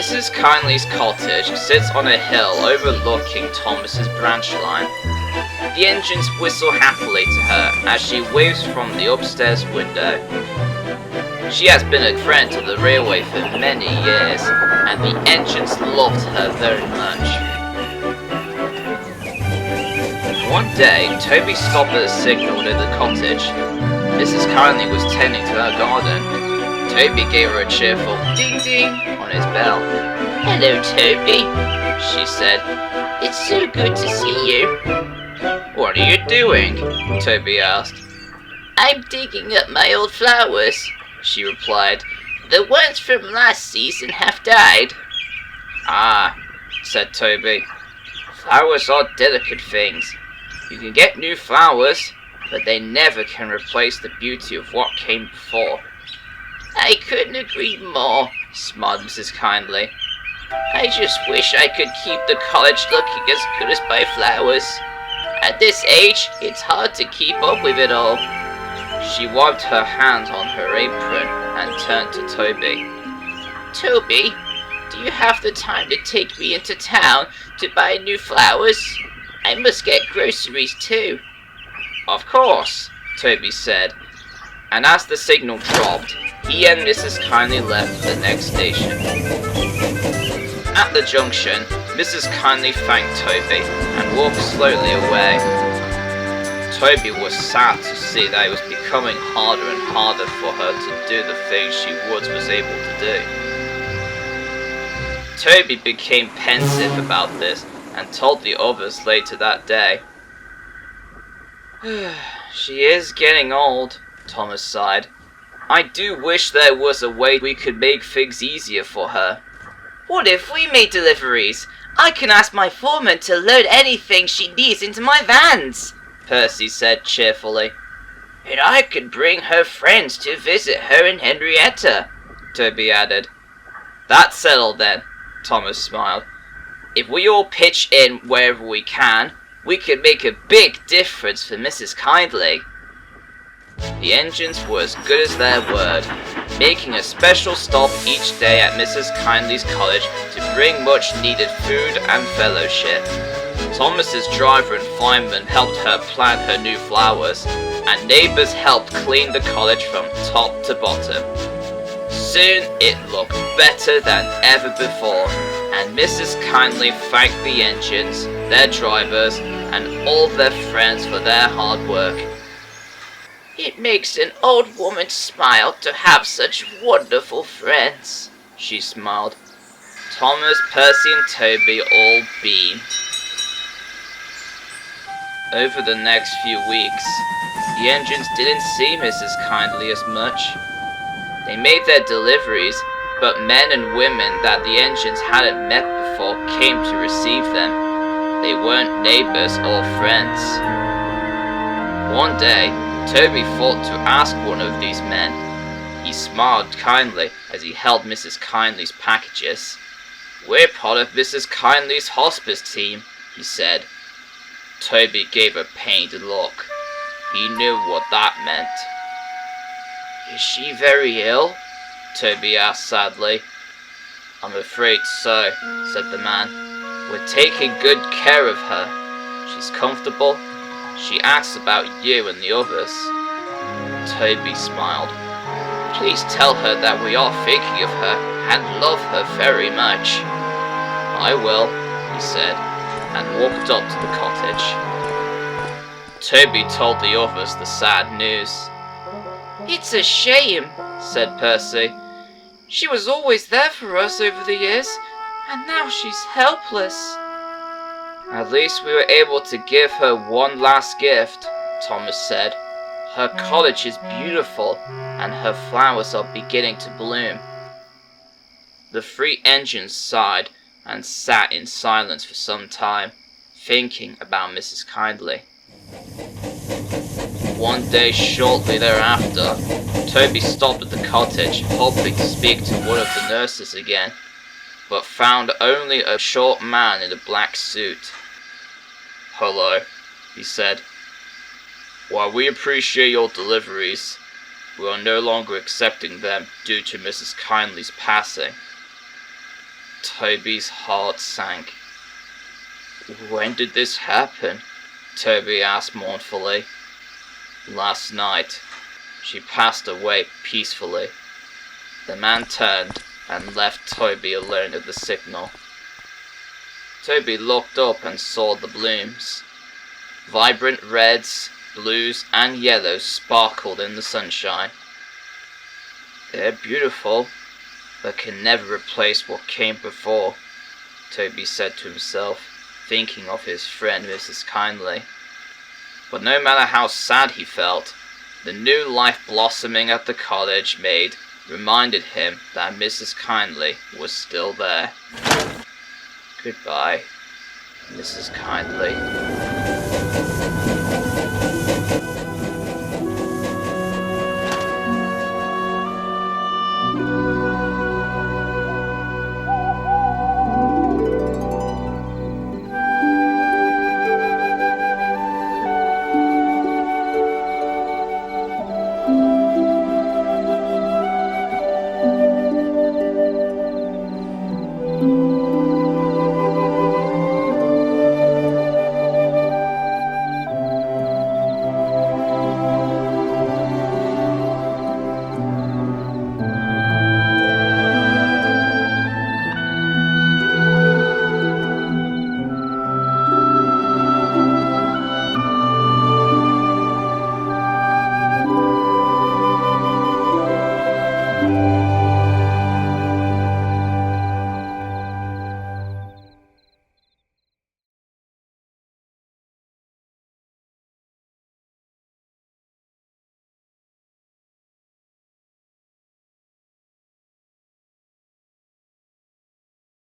Mrs. Kyndley's cottage sits on a hill overlooking Thomas's branch line. The engines whistle happily to her as she waves from the upstairs window. She has been a friend to the railway for many years, and the engines loved her very much. One day, Toby stopped at a signal near the cottage. Mrs. Kyndley was tending to her garden. Toby gave her a cheerful ding-ding on his bell. "Hello, Toby," she said. "It's so good to see you." "What are you doing?" Toby asked. "I'm digging up my old flowers," she replied. "The ones from last season have died." "Ah," said Toby. "Flowers are delicate things. You can get new flowers, but they never can replace the beauty of what came before." "I couldn't agree more," smiled Mrs. Kyndley. "I just wish I could keep the cottage looking as good as my flowers. At this age, it's hard to keep up with it all." She wiped her hands on her apron and turned to Toby. "Toby, do you have the time to take me into town to buy new flowers? I must get groceries too." "Of course," Toby said, and as the signal dropped, he and Mrs. Kyndley left for the next station. At the junction, Mrs. Kyndley thanked Toby and walked slowly away. Toby was sad to see that it was becoming harder and harder for her to do the things she once was able to do. Toby became pensive about this and told the others later that day. "She is getting old," Thomas sighed. "I do wish there was a way we could make things easier for her." "What if we made deliveries? I can ask my foreman to load anything she needs into my vans," Percy said cheerfully. "And I could bring her friends to visit her in Henrietta," Toby added. "That's settled then," Thomas smiled. "If we all pitch in wherever we can, we can make a big difference for Mrs. Kyndley." The engines were as good as their word, making a special stop each day at Mrs. Kyndley's cottage to bring much needed food and fellowship. Thomas's driver and fireman helped her plant her new flowers, and neighbours helped clean the cottage from top to bottom. Soon it looked better than ever before, and Mrs. Kyndley thanked the engines, their drivers, and all their friends for their hard work. "It makes an old woman smile to have such wonderful friends," she smiled. Thomas, Percy, and Toby all beamed. Over the next few weeks, the engines didn't see Mrs. Kyndley as much. They made their deliveries, but men and women that the engines hadn't met before came to receive them. They weren't neighbours or friends. One day, Toby thought to ask one of these men. He smiled kindly as he held Mrs. Kyndley's packages. "We're part of Mrs. Kyndley's hospice team," he said. Toby gave a pained look. He knew what that meant. "Is she very ill?" Toby asked sadly. "I'm afraid so," said the man. "We're taking good care of her. She's comfortable. She asks about you and the others." Toby smiled. "Please tell her that we are thinking of her and love her very much." "I will," he said, and walked up to the cottage. Toby told the others the sad news. "It's a shame," said Percy. "She was always there for us over the years, and now she's helpless." "At least we were able to give her one last gift," Thomas said. "Her cottage is beautiful, and her flowers are beginning to bloom." The three engines sighed and sat in silence for some time, thinking about Mrs. Kyndley. One day shortly thereafter, Toby stopped at the cottage, hoping to speak to one of the nurses again, but found only a short man in a black suit. "Hello," he said. "While we appreciate your deliveries, we are no longer accepting them due to Mrs. Kyndley's passing." Toby's heart sank. "When did this happen?" Toby asked mournfully. "Last night. She passed away peacefully." The man turned and left Toby alone at the signal. Toby looked up and saw the blooms. Vibrant reds, blues, and yellows sparkled in the sunshine. "They're beautiful, but can never replace what came before," Toby said to himself, thinking of his friend Mrs. Kyndley. But no matter how sad he felt, the new life blossoming at the cottage made reminded him that Mrs. Kyndley was still there. "Goodbye, Mrs. Kyndley."